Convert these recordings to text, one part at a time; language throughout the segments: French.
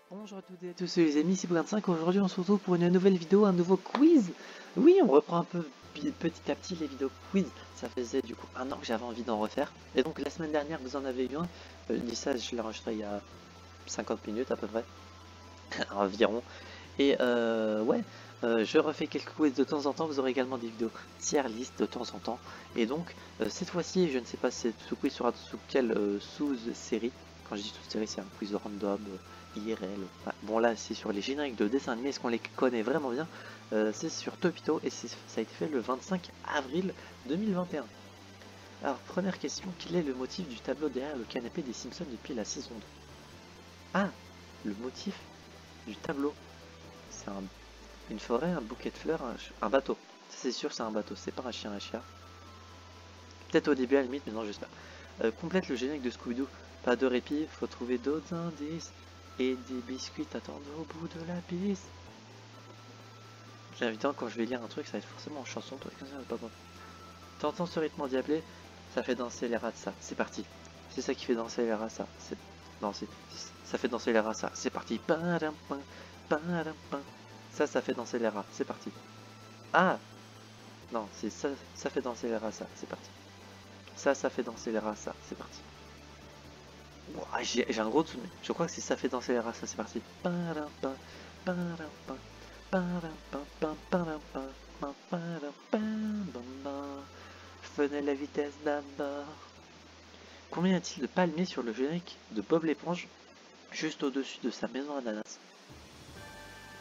Bonjour à toutes et à tous les amis, c'est Brand5. Aujourd'hui on se retrouve pour une nouvelle vidéo, un nouveau quiz. Oui, on reprend un peu petit à petit les vidéos quiz. Ça faisait du coup un an que j'avais envie d'en refaire. Et donc la semaine dernière vous en avez eu un. Je dis ça, je l'ai enregistré il y a 50 minutes à peu près, environ. Et ouais, je refais quelques quiz de temps en temps. Vous aurez également des vidéos tier list de temps en temps. Et donc cette fois-ci, je ne sais pas si ce quiz sera sous quelle sous-série. Quand je dis sous-série, c'est un quiz random, IRL. Enfin, bon là, c'est sur les génériques de dessins animés. Est-ce qu'on les connaît vraiment bien? C'est sur Topito et ça a été fait le 25 avril 2021. Alors première question, quel est le motif du tableau derrière le canapé des Simpsons depuis la saison 2? Ah, le motif du tableau. C'est une forêt, un bouquet de fleurs, un bateau. Ça, c'est sûr, c'est un bateau, c'est pas un chien, un chien. Peut-être au début à la limite, mais non, j'espère. Complète le générique de Scooby-Doo. Pas de répit, faut trouver d'autres indices. Et des biscuits t'attendent au bout de la piste. Évidemment, quand je vais lire un truc, ça va être forcément en chanson, toi, comme ça, pas bon. T'entends ce rythme endiablé? Ça fait danser les rats, ça. C'est parti. C'est ça qui fait danser les rats, ça. C'est... Non, ça fait danser les rats, ça. C'est parti. Ça fait danser les rats. C'est parti. Ah! Non, c'est ça, ça fait danser les rats, ça. C'est parti. Ça fait danser les rats, ça. C'est parti. Ouah, j'ai un gros doute. Je crois que c'est ça fait danser les rats, ça. C'est parti. Venez la vitesse d'abord. Combien y a-t-il de palmiers sur le générique de Bob l'éponge, juste au-dessus de sa maison ananas?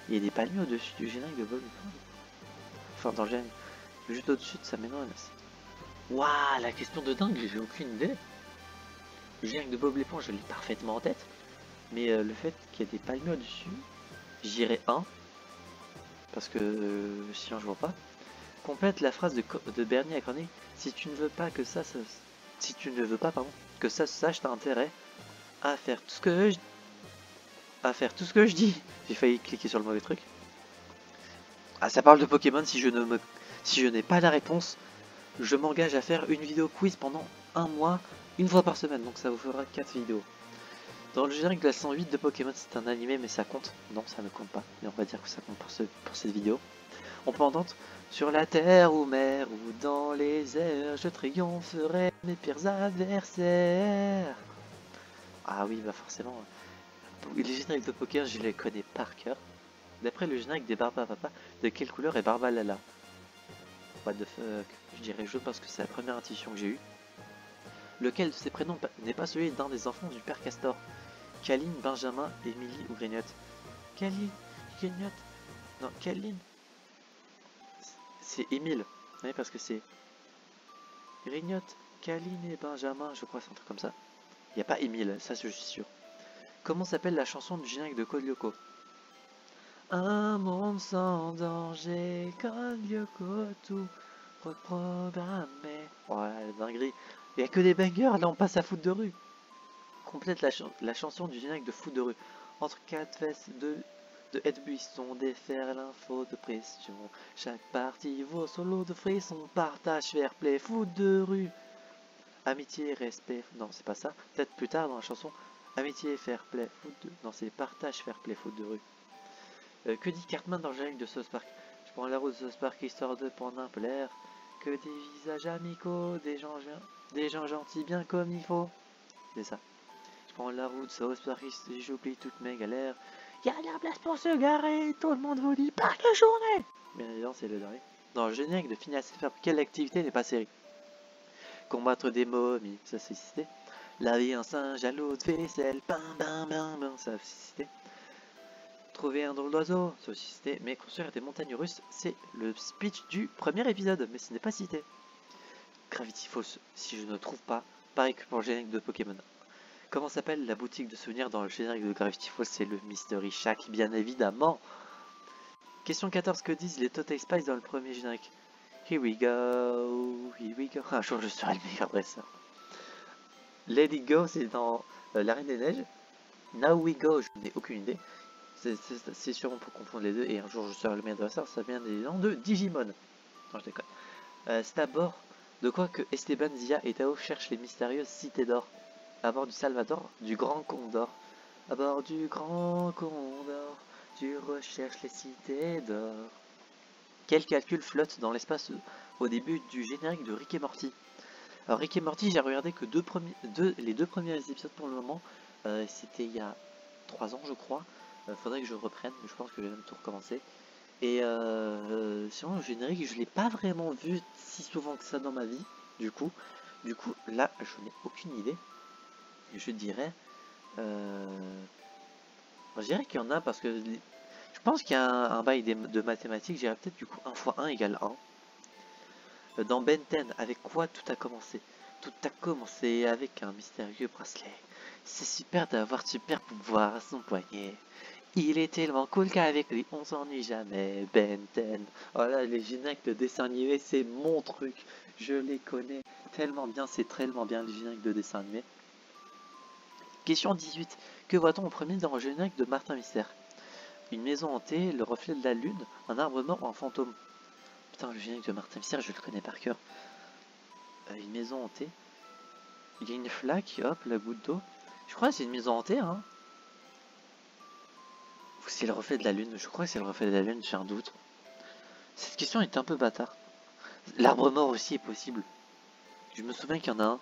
Il y a des palmiers au-dessus du générique de Bob l'éponge. Enfin, dans le générique, juste au-dessus de sa maison ananas. Waouh, la question de dingue, j'ai aucune idée. Le générique de Bob l'éponge, je l'ai parfaitement en tête. Mais le fait qu'il y ait des palmiers au-dessus, j'irai 1. Parce que sinon je vois pas. Complète la phrase de Bernie à Corneille. Si tu ne veux pas que si tu ne veux pas, pardon, que ça se sache, t'as intérêt à faire tout ce que je dis. J'ai failli cliquer sur le mauvais truc. Ah, ça parle de Pokémon. Si je n'ai pas la réponse, je m'engage à faire une vidéo quiz pendant un mois, une fois par semaine. Donc ça vous fera 4 vidéos. Dans le générique de la 108 de Pokémon, c'est un animé, mais ça compte. Non, ça ne compte pas. Mais on va dire que ça compte pour cette vidéo. On peut entendre sur la terre ou mer ou dans les airs, je triompherai mes pires adversaires. Ah oui, bah forcément. Les génériques de Pokémon, je les connais par cœur. D'après le générique des Barbapapa, de quelle couleur est Barbalala? What the fuck? Je dirais jaune parce que c'est la première intuition que j'ai eue. Lequel de ces prénoms n'est pas celui d'un des enfants du père Castor? Caline, Benjamin, Émilie ou Grignotte? Caline, Grignotte. Non, Caline. C'est Émile. Oui, parce que c'est Grignotte, Caline et Benjamin, je crois, c'est un truc comme ça. Il n'y a pas Émile, ça je suis sûr. Comment s'appelle la chanson du générique de Code Lyoko? Un monde sans danger, Code Lyoko, tout reprogrammé. Ouais, dinguerie. Il n'y a que des bangers, là on passe à foot de rue. Complète la chanson du générique de foot de rue. Entre quatre fesses de Ed Buisson, défaire l'info de pression. Chaque partie vaut solo de frisson, partage, fair play, foot de rue. Amitié, respect. Non, c'est pas ça. Peut-être plus tard dans la chanson. Amitié, fair play, foot de. Non, c'est partage, fair play, foot de rue. Que dit Cartman dans le générique de South Park? Je prends la route de South Park histoire de prendre un peu l'air. Que des visages amicaux, des gens gentils bien comme il faut. C'est ça. Je prends la route South Park et j'oublie toutes mes galères. Y'a de la place pour se garer, tout le monde vous dit parc la journée. Bien évidemment, c'est le dernier. Dans le générique de Phineas et Ferb, quelle activité n'est pas série? Combattre des momies, ça c'est cité. Laver un singe à l'eau de vaisselle, ça c'est cité. Trouver un drôle d'oiseau, ça aussi cité. Mais construire des montagnes russes, c'est le speech du premier épisode, mais ce n'est pas cité. Gravity Falls, si je ne trouve pas, pareil que pour le générique de Pokémon. Comment s'appelle la boutique de souvenirs dans le générique de Gravity Falls? C'est le Mystery Shack, bien évidemment. Question 14, que disent les Total Spice dans le premier générique? Here we go, here we go. Un jour je serai le meilleur dresseur. Let It Go, c'est dans La Reine des Neiges. Now We Go, je n'ai aucune idée. C'est sûrement pour confondre les deux. Et un jour je serai le meilleur dresseur, ça vient des noms de Digimon. Non, je déconne. C'est à bord de quoi que Esteban, Zia et Tao cherchent les mystérieuses cités d'or. À bord du Salvador, du Grand Condor, À bord du grand Condor, tu recherches les cités d'or. Quel calcul flotte dans l'espace au début du générique de Rick et Morty? Alors Rick et Morty, j'ai regardé que les deux premiers épisodes pour le moment. C'était il y a 3 ans, je crois. Faudrait que je reprenne, mais je pense que je vais même tout recommencer. Et sinon, le générique, je l'ai pas vraiment vu si souvent que ça dans ma vie. Du coup, là, je n'ai aucune idée. Et je dirais, je dirais qu'il y en a parce que je pense qu'il y a un bail de mathématiques. Je dirais peut-être du coup 1 fois 1 égale 1. Dans Ben 10, avec quoi tout a commencé? Tout a commencé avec un mystérieux bracelet. C'est super d'avoir de super pouvoir à son poignet. Il est tellement cool qu'avec lui on s'ennuie jamais. Ben 10. Oh là, les génériques de dessins animés, c'est mon truc. Je les connais tellement bien, c'est tellement bien les génériques de dessins animés. Question 18. Que voit-on en premier dans le générique de Martin Mystère? Une maison hantée, le reflet de la lune, un arbre mort ou un fantôme? Putain, le générique de Martin Mystère, je le connais par cœur. Une maison hantée. Il y a une flaque, hop, la goutte d'eau. Je crois que c'est une maison hantée, hein. Ou c'est le reflet de la lune. Je crois que c'est le reflet de la lune, j'ai un doute. Cette question est un peu bâtard. L'arbre mort aussi est possible. Je me souviens qu'il y en a un.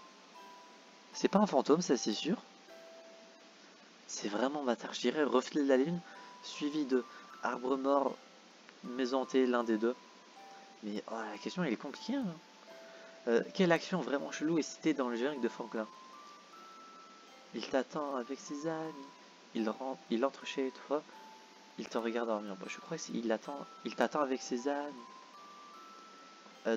C'est pas un fantôme, ça c'est sûr. C'est vraiment bâtard. Je dirais reflet de la lune, suivi de arbre mort, maison hantée, l'un des deux. Mais oh, la question elle est compliquée, hein. Quelle action vraiment chelou est citée dans le générique de Franklin? Il t'attend avec ses amis. Il entre chez toi. Il te regarde dormir. Bon, je crois qu'il t'attend avec ses amis.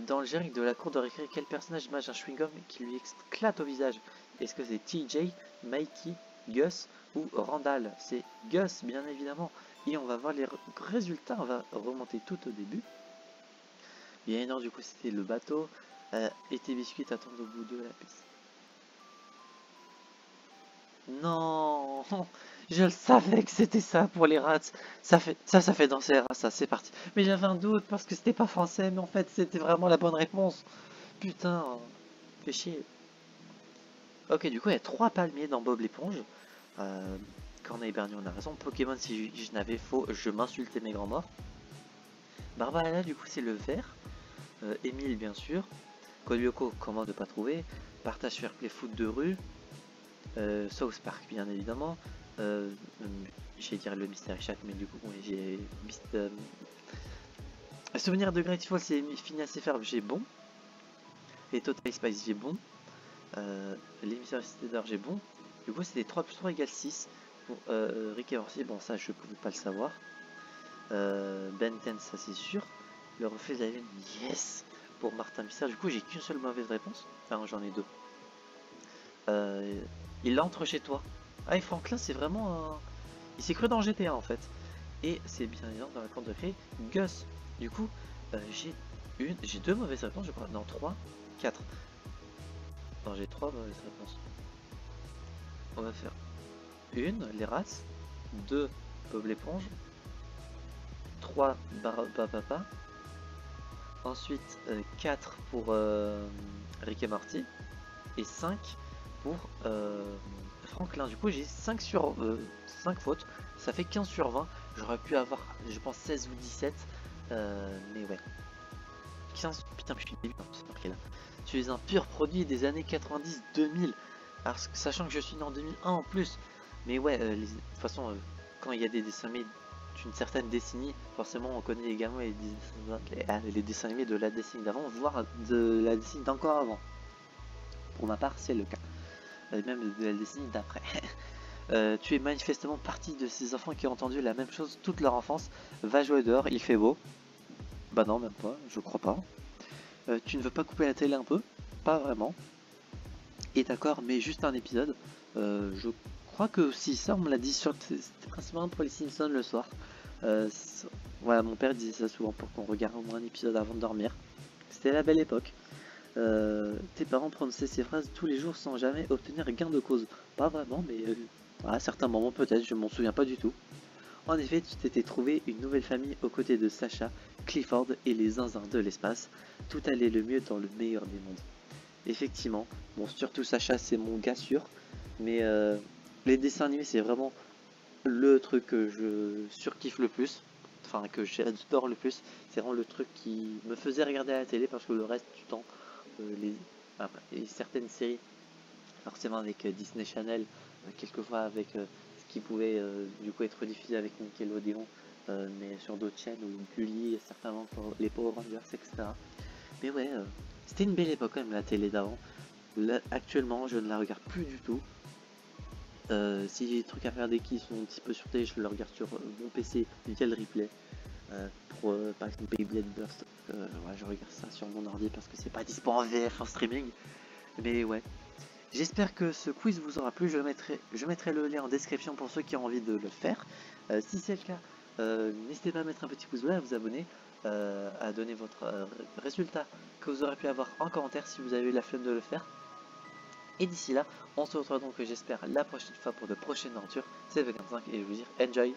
Dans le générique de la cour de récré, quel personnage mange un chewing-gum qui lui éclate au visage? Est-ce que c'est TJ, Mikey, Gus ou Randall? C'est Gus, bien évidemment. Et on va voir les résultats. On va remonter tout au début. Bien énorme, du coup, c'était le bateau. Et tes biscuits attendent au bout de la piste. Non, je le savais que c'était ça pour les rats. Ça fait danser les rats, ça, c'est parti. Mais j'avais un doute parce que c'était pas français, mais en fait c'était vraiment la bonne réponse. Putain, fais chier. Ok, du coup il y a 3 palmiers dans Bob l'éponge. Corneille Bernier, on a raison. Pokémon, si je n'avais faux, je m'insultais mes grands morts. Barbara, du coup c'est le vert. Émile, bien sûr. Kolyoko, comment ne pas trouver. Partage Fair Play Foot de rue. South Park, bien évidemment. J'allais dire le Mystère Shack, mais du coup, j'ai. Souvenir de Grateful, c'est Phineas et Ferb, j'ai bon. Et Total Spice, j'ai bon. L'émissaire Cité d'Or, j'ai bon. Du coup, c'était 3 plus 3 égale 6. Bon, Rick et Morty, bon, ça, je pouvais pas le savoir. Ben 10, ça, c'est sûr. Le reflet de la lune, yes! Pour Martin Mystère, du coup, j'ai qu'une seule mauvaise réponse. Enfin, j'en ai 2. Il entre chez toi. Ah, et Franklin, c'est vraiment un... Il s'est cru dans GTA en fait. Et c'est bien évident dans la cour de récré. Gus. Du coup, j'ai 2 mauvaises réponses, je crois. Non, 3, 4. Non, j'ai 3 mauvaises réponses. On va faire 1, les rats. 2, Bob l'éponge. 3, Papa. Ensuite, 4 pour Rick et Morty. Et 5 pour Franklin. Du coup, j'ai 5 fautes. Ça fait 15 sur 20. J'aurais pu avoir, je pense, 16 ou 17. Mais ouais. 15. Putain, mais je suis débile, c'est marqué là. Tu es un pur produit des années 90-2000. Alors, sachant que je suis né en 2001 en plus. Mais ouais, de toute façon, quand il y a des dessins animés d'une certaine décennie, forcément, on connaît également les dessins animés de la décennie d'avant, voire de la décennie d'encore avant. Pour ma part, c'est le cas. Même de la décennie d'après. Tu es manifestement partie de ces enfants qui ont entendu la même chose toute leur enfance. Va jouer dehors, il fait beau. Bah non, même pas, je crois pas. Tu ne veux pas couper la télé un peu? Pas vraiment. Et d'accord, mais juste un épisode. Je crois que si ça, on me l'a dit sur... C'était principalement pour les Simpsons le soir. Voilà, mon père disait ça souvent pour qu'on regarde au moins un épisode avant de dormir. C'était la belle époque. Tes parents prononçaient ces phrases tous les jours sans jamais obtenir gain de cause. Pas vraiment, mais à certains moments peut-être, je m'en souviens pas du tout. En effet, tu t'étais trouvé une nouvelle famille aux côtés de Sacha, Clifford et les zinzins de l'espace. Tout allait le mieux dans le meilleur des mondes. Effectivement, bon, surtout Sacha, c'est mon gars sûr, mais les dessins animés, c'est vraiment le truc que je surkiffe le plus, enfin que j'adore le plus, c'est vraiment le truc qui me faisait regarder à la télé parce que le reste du temps, et certaines séries, forcément avec Disney Channel, quelquefois avec ce qui pouvait du coup être diffusé avec Nickelodeon, mais sur d'autres chaînes ou Gulli, certainement pour les Power Rangers, etc. Mais ouais, c'était une belle époque quand même la télé d'avant. Là, actuellement, je ne la regarde plus du tout. Si j'ai des trucs à regarder qui sont un petit peu sur télé, je le regarde sur mon PC via le replay. Pour par exemple Beyblade Burst, ouais, je regarde ça sur mon ordi parce que c'est pas dispo en VF en streaming. Mais ouais, j'espère que ce quiz vous aura plu. Je mettrai le lien en description pour ceux qui ont envie de le faire. Si c'est le cas, n'hésitez pas à mettre un petit pouce bleu, à vous abonner, à donner votre résultat que vous aurez pu avoir en commentaire si vous avez eu la flemme de le faire. Et d'ici là, on se retrouve donc, j'espère, la prochaine fois pour de prochaines aventures. C'est Vegan5 et je vous dis enjoy!